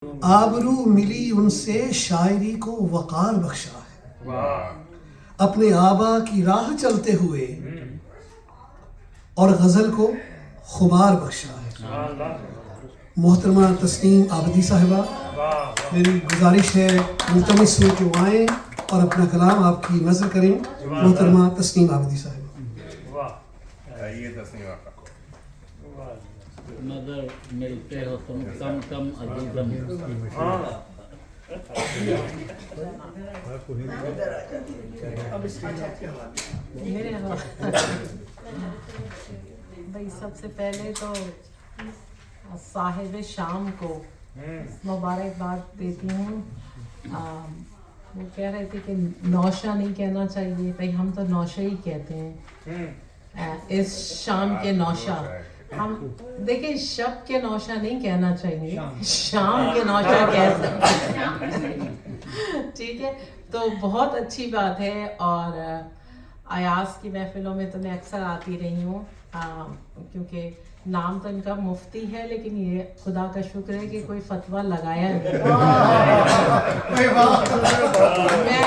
آبرو ملی ان سے شاعری کو وقار بخشا ہے، اپنے آبا کی راہ چلتے ہوئے اور غزل کو خمار بخشا ہے۔ محترمہ تسنیم عابدی صاحبہ، میری گزارش ہے ملتمس ہوں کہ وہ آئیں اور اپنا کلام آپ کی نظر کریں۔ محترمہ تسنیم عابدی صاحبہ، نظر ملتے ہو تم کم کم عزیزم۔ بھائی سب سے پہلے تو صاحب شام کو مبارکباد دیتی ہوں۔ وہ کہہ رہے تھے کہ نوشہ نہیں کہنا چاہیے، بھائی ہم تو نوشہ ہی کہتے ہیں۔ اس شام کے نوشہ، ہم دیکھیں شب کے نوشہ نہیں کہنا چاہیے، شام کے نوشہ کہہ سکتے ہیں، ٹھیک ہے۔ تو بہت اچھی بات ہے، اور ایاز کی محفلوں میں تو میں اکثر آتی رہی ہوں، کیونکہ نام تو ان کا مفتی ہے، لیکن یہ خدا کا شکر ہے کہ کوئی فتویٰ لگایا نہیں۔ میں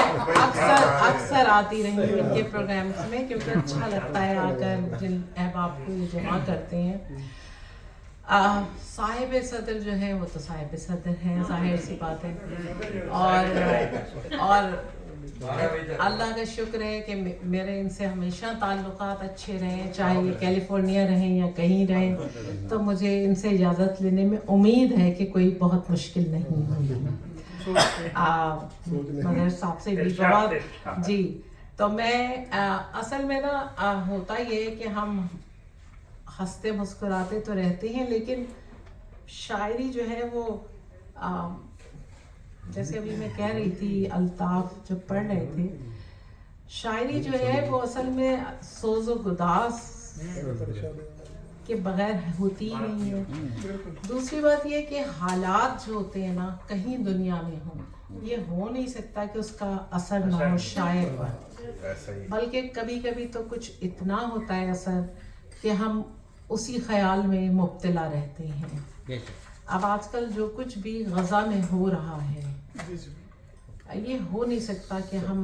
اکثر آتی رہی ہوں ان کے پروگرامس میں، کیونکہ اچھا لگتا ہے آ کر جن احباب کو یہ جمع کرتے ہیں۔ صاحب صدر جو ہیں وہ تو صاحب صدر ہیں، ظاہر سی بات ہے، اور اللہ کا شکر ہے کہ میرے ان سے ہمیشہ تعلقات اچھے رہیں، چاہے یہ کیلیفورنیا رہیں یا کہیں رہیں، تو مجھے ان سے اجازت لینے میں امید ہے کہ کوئی بہت مشکل نہیں ہوگی۔ مگر صاحب سے بھی بہت جی، تو میں اصل میں نا ہوتا یہ ہے کہ ہم ہنستے مسکراتے تو رہتے ہیں، لیکن شاعری جو ہے وہ جیسے ابھی میں کہہ رہی تھی، الطاف جو پڑھ رہے تھے، شاعری جو ہے وہ اصل میں سوز و گداز کے بغیر ہوتی ہی نہیں ہے۔ دوسری بات یہ کہ حالات جو ہوتے ہیں نا کہیں دنیا میں ہوں، یہ ہو نہیں سکتا کہ اس کا اثر نہ ہو شاعر پر، بلکہ کبھی کبھی تو کچھ اتنا ہوتا ہے اثر کہ ہم اسی خیال میں مبتلا رہتے ہیں۔ اب آج کل جو کچھ بھی غزہ میں ہو رہا ہے، یہ ہو نہیں سکتا کہ ہم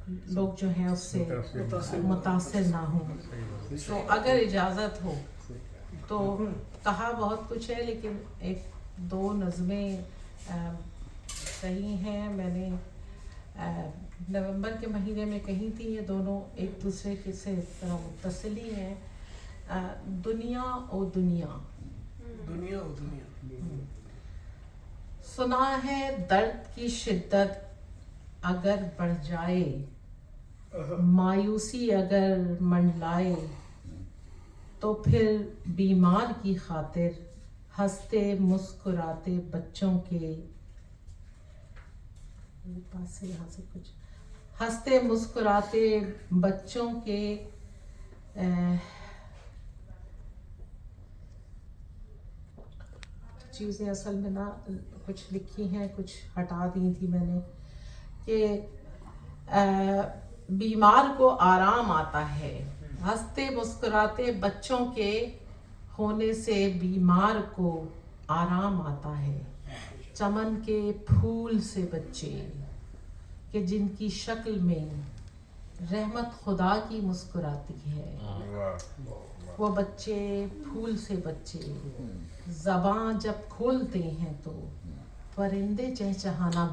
لوگ جو ہیں اس سے متاثر نہ ہوں۔ تو اگر اجازت ہو تو کہا بہت کچھ ہے، لیکن ایک دو نظمیں کہی ہیں میں نے نومبر کے مہینے میں کہی تھی، یہ دونوں ایک دوسرے کے سے متصل ہی ہیں۔ دنیا او دنیا، دنیا و دنیا، سنا ہے درد کی شدت اگر بڑھ جائے، مایوسی اگر منڈلائے، تو پھر بیمار کی خاطر ہنستے مسکراتے بچوں کے پاس سے یہاں سے کچھ ہنستے مسکراتے بچوں کے چیزیں اصل میں نا کچھ لکھی ہیں، کچھ ہٹا دی تھی میں نے، کہ بیمار کو آرام آتا ہے، ہنستے مسکراتے بچوں کے ہونے سے بیمار کو آرام آتا ہے، چمن کے پھول سے بچے کہ جن کی شکل میں رحمت خدا کی مسکراتی ہے، وہ بچے پھول سے بچے زباں جب کھولتے ہیں تو پرندے چہچہانا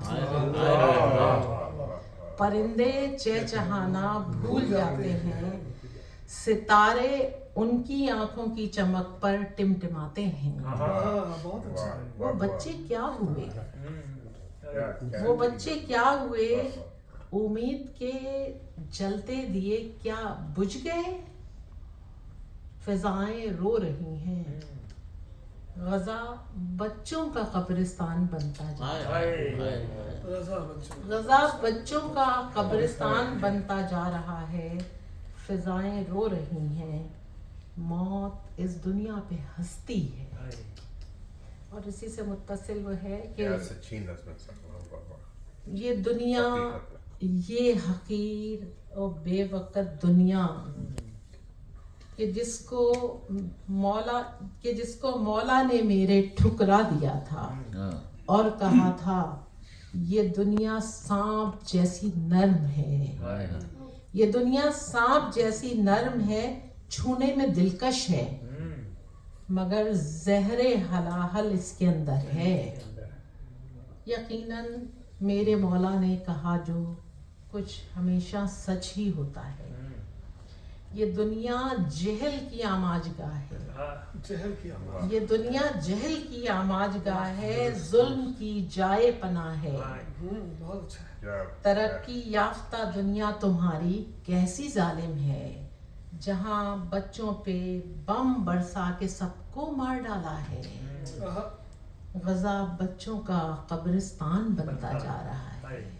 پرندے چہچہانا بھول جاتے ہیں، ستارے ان کی آنکھوں کی چمک پر ٹمٹماتے ہیں۔ وہ بچے کیا ہوئے، وہ بچے کیا ہوئے، امید کے جلتے دیے کیا بجھ گئے، فضائیں رو رہی ہیں، غزہ بچوں کا قبرستان بنتا جا رہا ہے، غزہ بچوں کا قبرستان بنتا جا رہا ہے، فضائیں رو رہی ہیں، موت اس دنیا پہ ہستی ہے۔ اور اسی سے متصل وہ ہے کہ یہ دنیا، یہ حقیر اور بے وقت دنیا کہ جس کو مولا نے میرے ٹھکرا دیا تھا، اور کہا تھا یہ دنیا سانپ جیسی نرم ہے، یہ دنیا سانپ جیسی نرم ہے، چھونے میں دلکش ہے، مگر زہر حلاحل اس کے اندر ہے۔ یقیناً میرے مولا نے کہا جو کچھ ہمیشہ سچ ہی ہوتا ہے۔ یہ دنیا جہل کی آماج گاہ ہے، یہ دنیا جہل کی آماج گاہ ہے، ظلم کی جائے پناہ ہے۔ ترقی یافتہ دنیا تمہاری کیسی ظالم ہے، جہاں بچوں پہ بم برسا کے سب کو مار ڈالا ہے۔ غزہ بچوں کا قبرستان بنتا جا رہا ہے۔